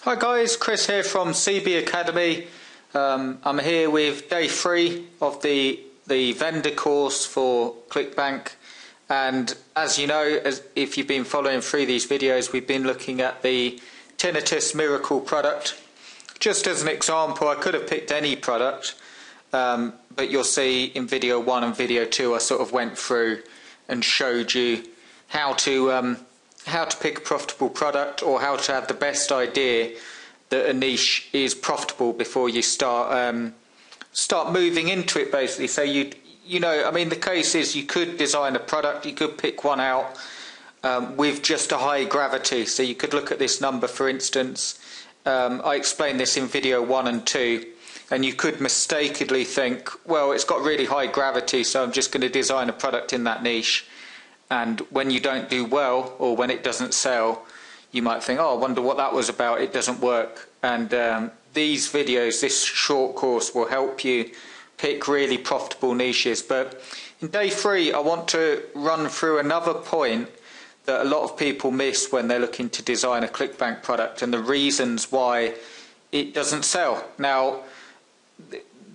Hi guys, Chris here from CB Academy. I'm here with day 3 of the vendor course for ClickBank, and as you know, if you've been following through these videos, we've been looking at the Tinnitus Miracle product. Just as an example, I could have picked any product, but you'll see in video 1 and video 2 I sort of went through and showed you how to pick a profitable product, or how to have the best idea that a niche is profitable before you start moving into it, basically. So you know, I mean, the case is you could design a product, you could pick one out with just a high gravity. So you could look at this number, for instance. I explained this in video 1 and 2, and you could mistakenly think, well, it's got really high gravity, so I'm just going to design a product in that niche. And when you don't do well, or when it doesn't sell, you might think, oh, I wonder what that was about, it doesn't work. And these videos, this short course, will help you pick really profitable niches. But in day 3, I want to run through another point that a lot of people miss when they're looking to design a ClickBank product, and the reasons why it doesn't sell. Now,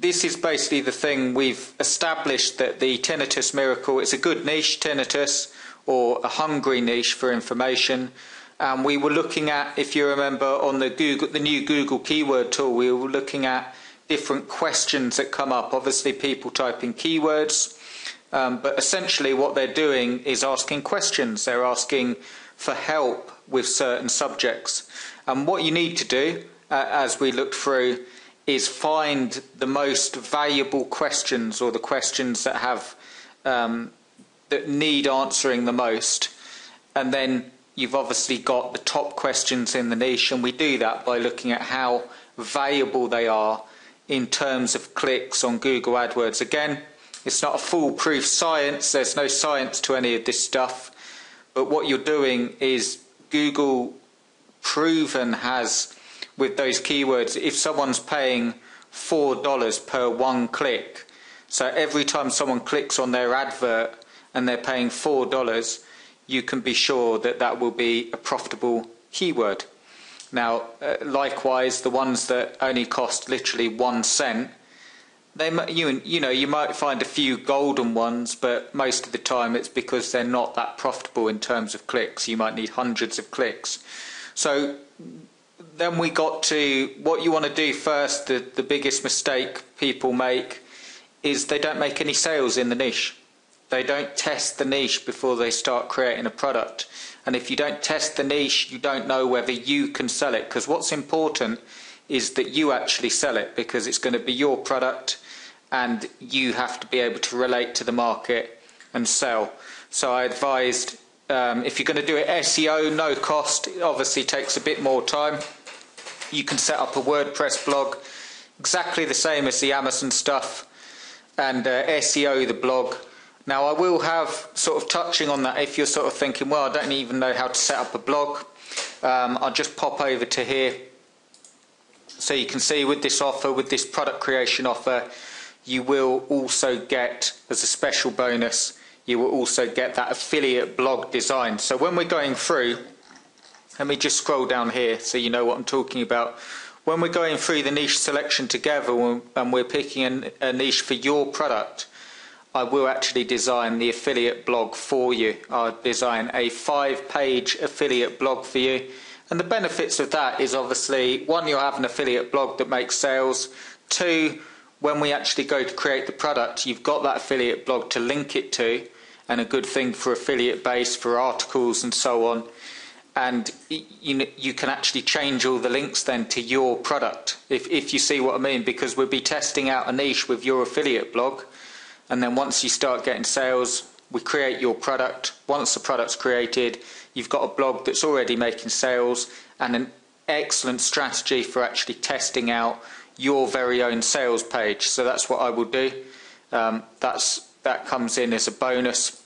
this is basically the thing we've established, that the Tinnitus Miracle is a good niche, tinnitus, or a hungry niche for information. And we were looking at, if you remember, on the new Google keyword tool, we were looking at different questions that come up. Obviously, people type in keywords, but essentially what they're doing is asking questions. They're asking for help with certain subjects. And what you need to do, as we looked through, is find the most valuable questions, or the questions that have that need answering the most. And then you've obviously got the top questions in the niche, and we do that by looking at how valuable they are in terms of clicks on Google AdWords. Again, it's not a foolproof science, there's no science to any of this stuff, but what you're doing is Google proven has, with those keywords, if someone's paying $4 per one click, so every time someone clicks on their advert and they're paying $4, you can be sure that that will be a profitable keyword. Now, likewise, the ones that only cost literally 1 cent, you might find a few golden ones, but most of the time it's because they're not that profitable in terms of clicks. You might need hundreds of clicks. So then we got to what you want to do first. The biggest mistake people make is they don't make any sales in the niche. They don't test the niche before they start creating a product. And if you don't test the niche, you don't know whether you can sell it. Because what's important is that you actually sell it, because it's going to be your product and you have to be able to relate to the market and sell. So I advised, if you're going to do it SEO, no cost, it obviously takes a bit more time. You can set up a WordPress blog, exactly the same as the Amazon stuff, and SEO the blog. Now, I will have, sort of touching on that, if you're sort of thinking, well, I don't even know how to set up a blog, I'll just pop over to here. So you can see with this offer, with this product creation offer, you will also get, as a special bonus, you will also get that affiliate blog design. So when we're going through, let me just scroll down here so you know what I'm talking about. When we're going through the niche selection together and we're picking a niche for your product, I will actually design the affiliate blog for you. I'll design a 5-page affiliate blog for you. And the benefits of that is, obviously, 1, you'll have an affiliate blog that makes sales. 2, when we actually go to create the product, you've got that affiliate blog to link it to, and a good thing for affiliate base, for articles and so on. And you can actually change all the links then to your product, if you see what I mean, because we'll be testing out a niche with your affiliate blog. And then once you start getting sales, we create your product. Once the product's created, you've got a blog that's already making sales, and an excellent strategy for actually testing out your very own sales page. So that's what I will do. That comes in as a bonus.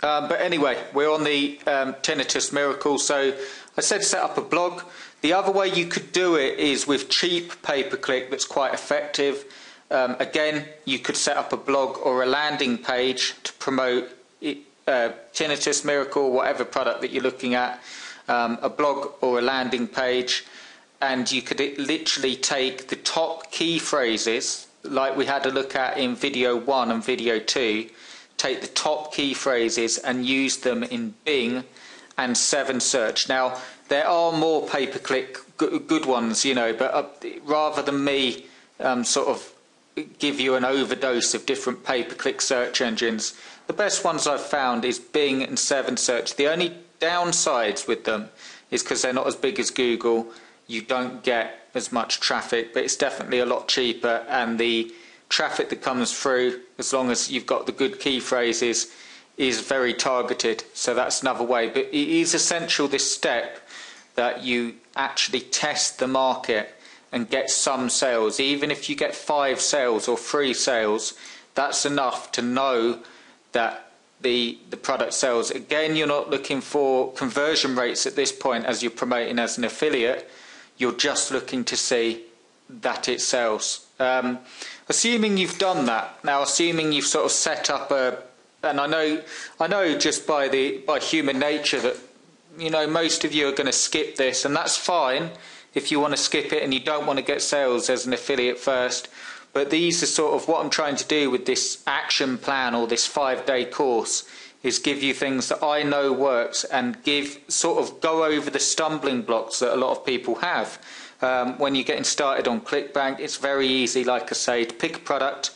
But anyway, we're on the Tinnitus Miracle. So I said set up a blog. The other way you could do it is with cheap pay-per-click that's quite effective. Again, you could set up a blog or a landing page to promote Tinnitus Miracle, whatever product that you're looking at. a blog or a landing page, and you could literally take the top key phrases, like we had a look at in video 1 and video 2, take the top key phrases and use them in Bing and 7 Search. Now, there are more pay-per-click good ones, you know, but rather than me sort of give you an overdose of different pay-per-click search engines, the best ones I've found is Bing and 7 Search. The only downsides with them is because they're not as big as Google, you don't get as much traffic, but it's definitely a lot cheaper, and the traffic that comes through, as long as you've got the good key phrases, is very targeted. So that's another way. But it is essential, this step, that you actually test the market and get some sales. Even if you get 5 sales or 3 sales, that's enough to know that the product sells. Again, you're not looking for conversion rates at this point as you're promoting as an affiliate. You're just looking to see that it sells. Assuming you've done that, now assuming you've sort of set up and I know just by human nature that, you know, most of you are going to skip this, and that's fine if you want to skip it and you don't want to get sales as an affiliate first. But these are sort of what I'm trying to do with this action plan, or this 5-day course, is give you things that I know works, and go over the stumbling blocks that a lot of people have. When you're getting started on ClickBank, it's very easy, like I say, to pick a product.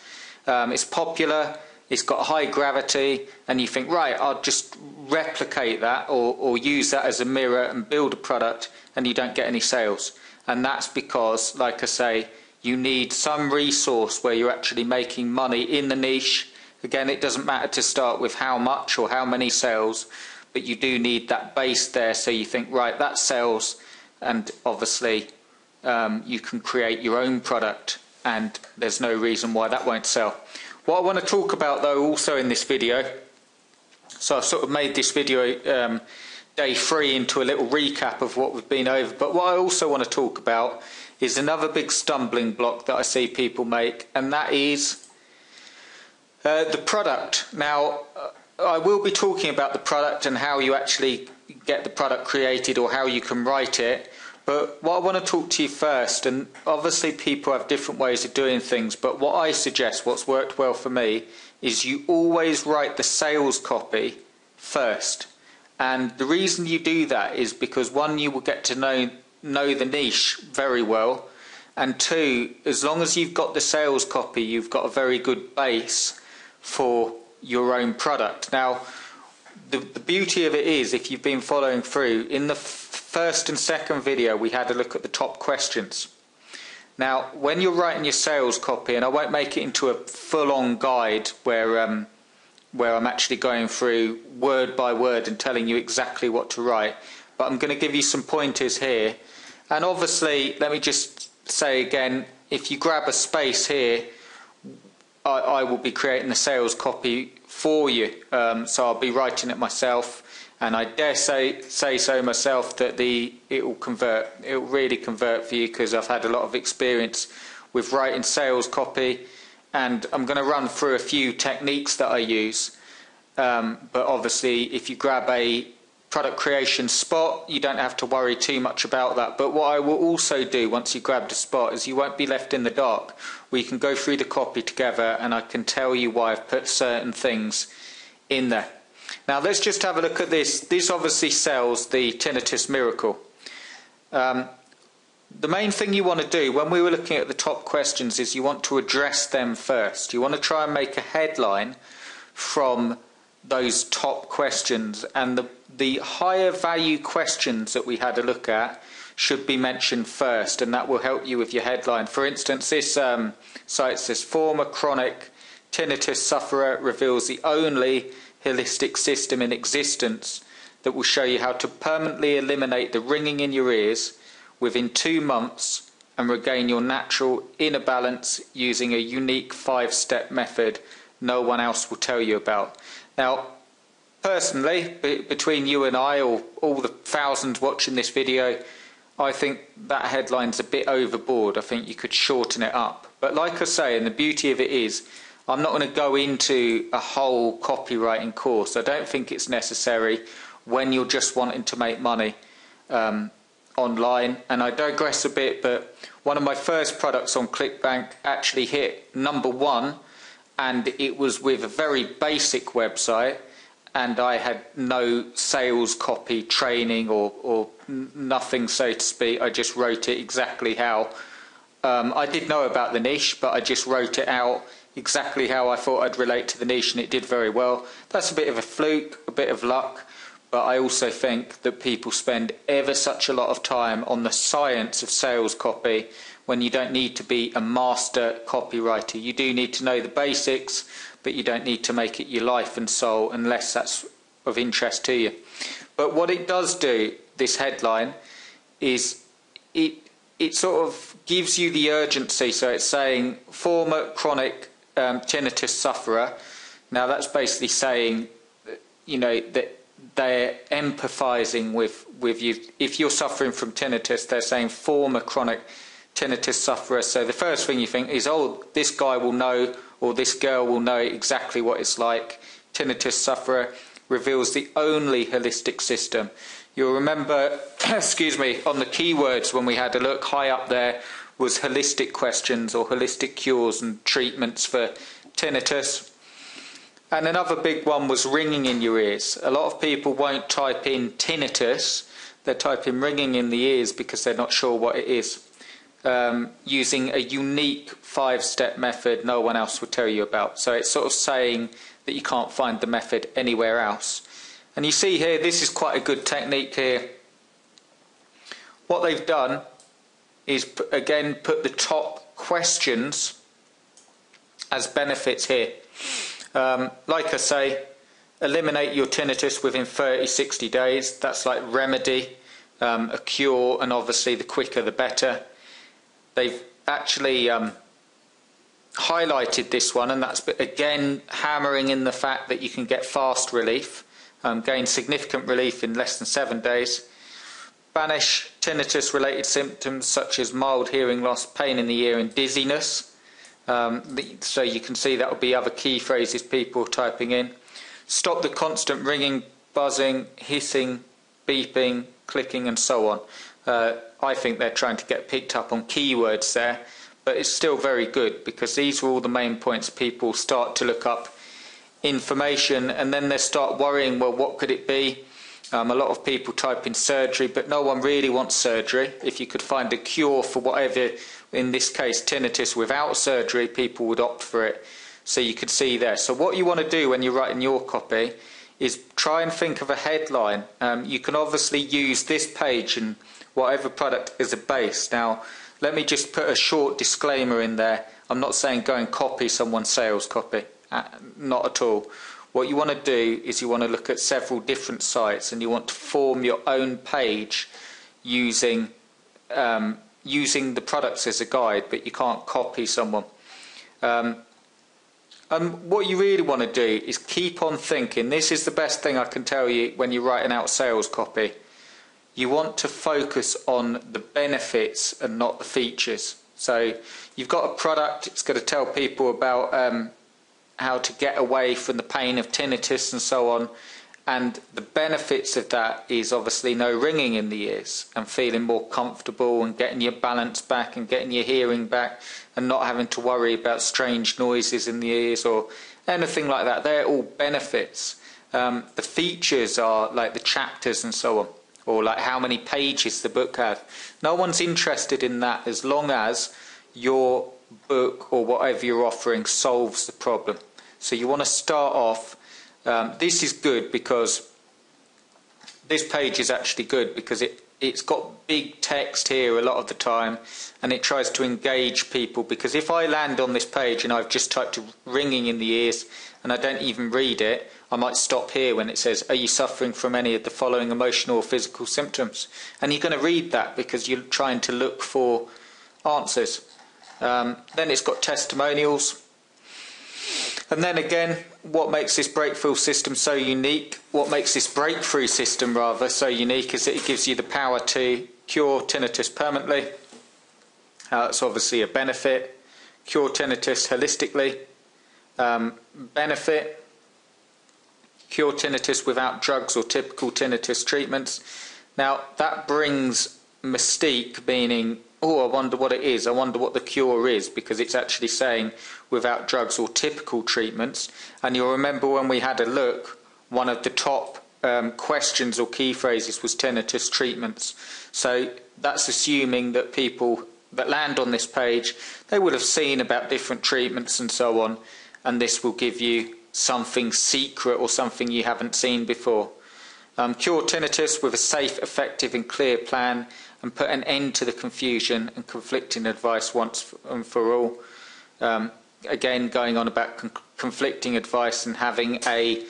It's popular, it's got high gravity, and you think, right, I'll just replicate that or use that as a mirror and build a product, and you don't get any sales. And that's because, like I say, you need some resource where you're actually making money in the niche. Again, it doesn't matter to start with how much or how many sales, but you do need that base there, so you think, right, that sells, and obviously you can create your own product, and there's no reason why that won't sell. What I want to talk about, though, also in this video, so I've sort of made this video day 3 into a little recap of what we've been over, but what I also want to talk about is another big stumbling block that I see people make, and that is the product. Now, I will be talking about the product and how you actually get the product created, or how you can write it. But what I want to talk to you first, and obviously people have different ways of doing things, but what I suggest, what's worked well for me, is you always write the sales copy first. And the reason you do that is because, 1, you will get to know the niche very well, and 2, as long as you've got the sales copy, you've got a very good base for your own product. Now, the beauty of it is, if you've been following through, in the first and second video we had a look at the top questions. Now, when you're writing your sales copy, and I won't make it into a full-on guide where I'm actually going through word by word and telling you exactly what to write, but I'm going to give you some pointers here. And obviously, let me just say again, if you grab a space here, I will be creating the sales copy for you, so I'll be writing it myself, and I dare say so myself that it will really convert for you, because I've had a lot of experience with writing sales copy, and I'm going to run through a few techniques that I use. But obviously, if you grab a product creation spot, you don't have to worry too much about that. But what I will also do once you grab the spot is you won't be left in the dark. We can go through the copy together, and I can tell you why I've put certain things in there. Now let's just have a look at this. This obviously sells the Tinnitus Miracle. The main thing you want to do when we were looking at the top questions is you want to address them first. You want to try and make a headline from those top questions, and the higher value questions that we had a look at should be mentioned first, and that will help you with your headline. For instance, this site says, former chronic tinnitus sufferer reveals the only holistic system in existence that will show you how to permanently eliminate the ringing in your ears within 2 months and regain your natural inner balance using a unique 5-step method no one else will tell you about. Now, personally, between you and I, or all the thousands watching this video, I think that headline's a bit overboard. I think you could shorten it up. But like I say, and the beauty of it is, I'm not going to go into a whole copywriting course. I don't think it's necessary when you're just wanting to make money. online. And I digress a bit, but one of my first products on ClickBank actually hit #1, and it was with a very basic website, and I had no sales copy training or nothing, so to speak. I just wrote it exactly how I did know about the niche, but I just wrote it out exactly how I thought I'd relate to the niche, and it did very well. That's a bit of a fluke, a bit of luck, but I also think that people spend ever such a lot of time on the science of sales copy when you don't need to be a master copywriter. You do need to know the basics, but you don't need to make it your life and soul unless that's of interest to you. But what it does do, this headline, is it sort of gives you the urgency. So it's saying former chronic tinnitus sufferer. Now that's basically saying, you know, that they're empathizing with you. If you're suffering from tinnitus, they're saying former chronic tinnitus sufferer. So the first thing you think is, oh, this guy will know, or this girl will know exactly what it's like. Tinnitus sufferer reveals the only holistic system. You'll remember, excuse me, on the keywords when we had a look, high up there was holistic questions or holistic cures and treatments for tinnitus. And another big one was ringing in your ears. A lot of people won't type in tinnitus, they type in ringing in the ears because they're not sure what it is. Using a unique 5-step method no one else will tell you about. So it's sort of saying that you can't find the method anywhere else. And you see here, this is quite a good technique here. What they've done is, again, put the top questions as benefits here. Like I say, eliminate your tinnitus within 30-60 days. That's like remedy, a cure, and obviously the quicker the better. They've actually highlighted this one, and that's again hammering in the fact that you can get fast relief, gain significant relief in less than 7 days. Banish tinnitus related symptoms such as mild hearing loss, pain in the ear and dizziness. So you can see that will be other key phrases people are typing in. Stop the constant ringing, buzzing, hissing, beeping, clicking and so on. I think they're trying to get picked up on keywords there, but it's still very good because these are all the main points. People start to look up information and then they start worrying, well, what could it be? A lot of people type in surgery, but no one really wants surgery. If you could find a cure for whatever, in this case tinnitus, without surgery, people would opt for it. So you could see there. So what you want to do when you're writing your copy is try and think of a headline. You can obviously use this page and whatever product is a base. Now let me just put a short disclaimer in there. I'm not saying go and copy someone's sales copy, not at all. What you want to do is you want to look at several different sites and you want to form your own page using the products as a guide, but you can't copy someone. And what you really want to do is keep on thinking. This is the best thing I can tell you when you're writing out sales copy. You want to focus on the benefits and not the features. So you've got a product, it's going to tell people about how to get away from the pain of tinnitus and so on, and the benefits of that is obviously no ringing in the ears and feeling more comfortable and getting your balance back and getting your hearing back and not having to worry about strange noises in the ears or anything like that. They're all benefits. The features are like the chapters and so on, or like how many pages the book has. No one's interested in that as long as your book or whatever you're offering solves the problem. So you want to start off, this is good because this page is actually good because it's got big text here a lot of the time and it tries to engage people, because if I land on this page and I've just typed ringing in the ears and I don't even read it, I might stop here when it says, are you suffering from any of the following emotional or physical symptoms? And you're going to read that because you're trying to look for answers. Then it's got testimonials. And then again, what makes this breakthrough system so unique? What makes this breakthrough system rather so unique is that it gives you the power to cure tinnitus permanently. That's obviously a benefit. Cure tinnitus holistically. Benefit. Cure tinnitus without drugs or typical tinnitus treatments. Now that brings mystique, meaning, oh, I wonder what it is, I wonder what the cure is, because it's actually saying without drugs or typical treatments. And you'll remember when we had a look, one of the top questions or key phrases was tinnitus treatments. So that's assuming that people that land on this page, they would have seen about different treatments and so on, and this will give you something secret or something you haven't seen before. Cure tinnitus with a safe, effective and clear plan, and put an end to the confusion and conflicting advice once and for all. Again, going on about conflicting advice and having a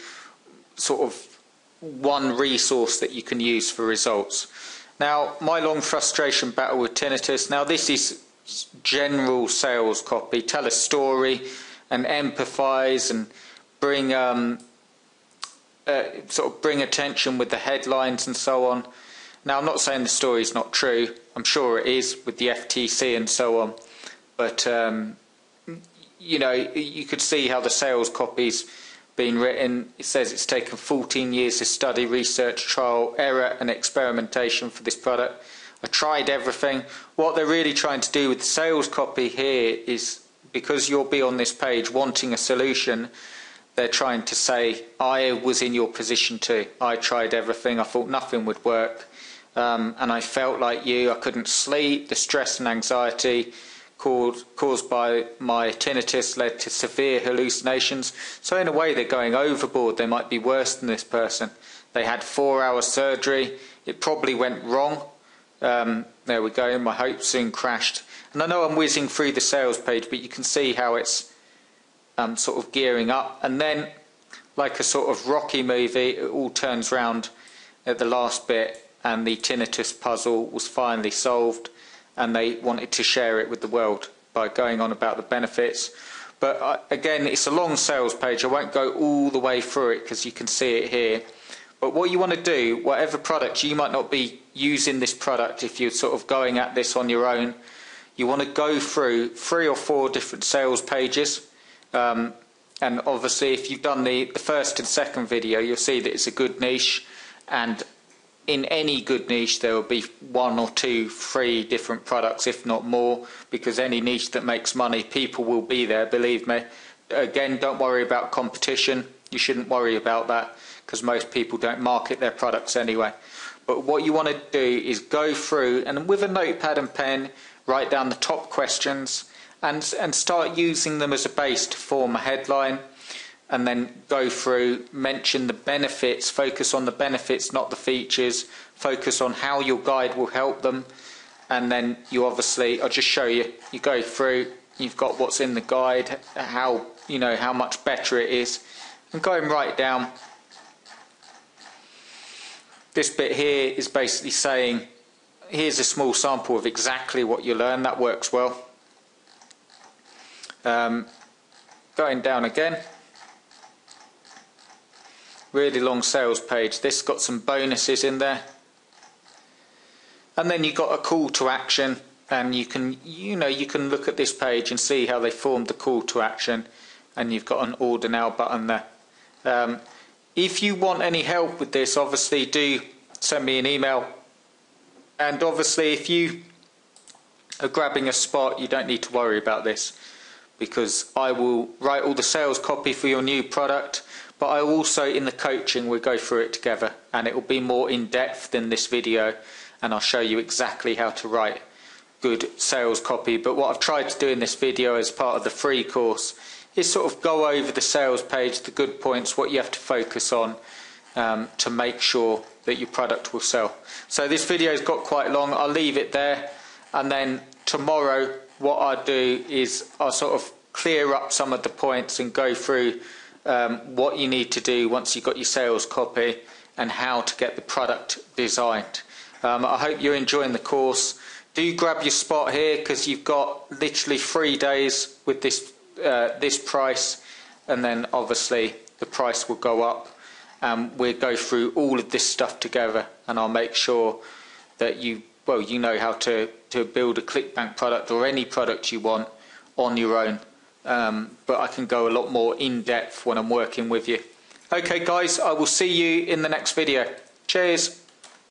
sort of one resource that you can use for results. Now, my long frustration battle with tinnitus. Now, this is general sales copy. Tell a story and empathise and bring sort of bring attention with the headlines and so on. Now, I'm not saying the story is not true. I'm sure it is with the FTC and so on. But you know, you could see how the sales copy's been written. It says it's taken 14 years to study, research, trial, error and experimentation for this product. I tried everything. What they're really trying to do with the sales copy here is, because you'll be on this page wanting a solution, they're trying to say, I was in your position too. I tried everything. I thought nothing would work. And I felt like you. I couldn't sleep. The stress and anxiety caused by my tinnitus led to severe hallucinations. So in a way, they're going overboard. They might be worse than this person. They had 4-hour surgery. It probably went wrong. There we go. My hopes soon crashed. And I know I'm whizzing through the sales page, but you can see how it's sort of gearing up. And then, like a sort of Rocky movie, it all turns round at the last bit, and the tinnitus puzzle was finally solved, and they wanted to share it with the world by going on about the benefits. But again, it's a long sales page. I won't go all the way through it because you can see it here. But what you want to do, whatever product, you might not be using this product if you're sort of going at this on your own. You want to go through 3 or 4 different sales pages. And obviously, if you've done the first and second video, you'll see that it's a good niche. And in any good niche, there will be 1 or 2, 3 different products, if not more, because any niche that makes money, people will be there, believe me. Again, don't worry about competition. You shouldn't worry about that, because most people don't market their products anyway. But what you want to do is go through, and with a notepad and pen, write down the top questions and start using them as a base to form a headline, and then go through, mention the benefits, focus on the benefits, not the features, focus on how your guide will help them, and then you obviously, I'll just show you, you go through, you've got what's in the guide, how, you know, how much better it is, and go and write down. This bit here is basically saying, here's a small sample of exactly what you learn. That works well. Going down again. Really long sales page. This got some bonuses in there. And then you've got a call to action, and you can, you know, you can look at this page and see how they formed the call to action, and you've got an order now button there. If you want any help with this, obviously do send me an email. And obviously, if you are grabbing a spot, you don't need to worry about this, because I will write all the sales copy for your new product, but I also, in the coaching, we'll go through it together, and it will be more in depth than this video, and I'll show you exactly how to write good sales copy. But what I've tried to do in this video as part of the free course is sort of go over the sales page, the good points, what you have to focus on to make sure that your product will sell. So this video's got quite long. I'll leave it there, and then tomorrow what I'll do is I'll sort of clear up some of the points and go through what you need to do once you've got your sales copy and how to get the product designed. I hope you're enjoying the course. Do grab your spot here, because you've got literally 3 days with this this price, and then obviously the price will go up. We'll go through all of this stuff together, and I'll make sure that you know how to build a ClickBank product or any product you want on your own. But I can go a lot more in depth when I'm working with you. Okay guys, I will see you in the next video. Cheers.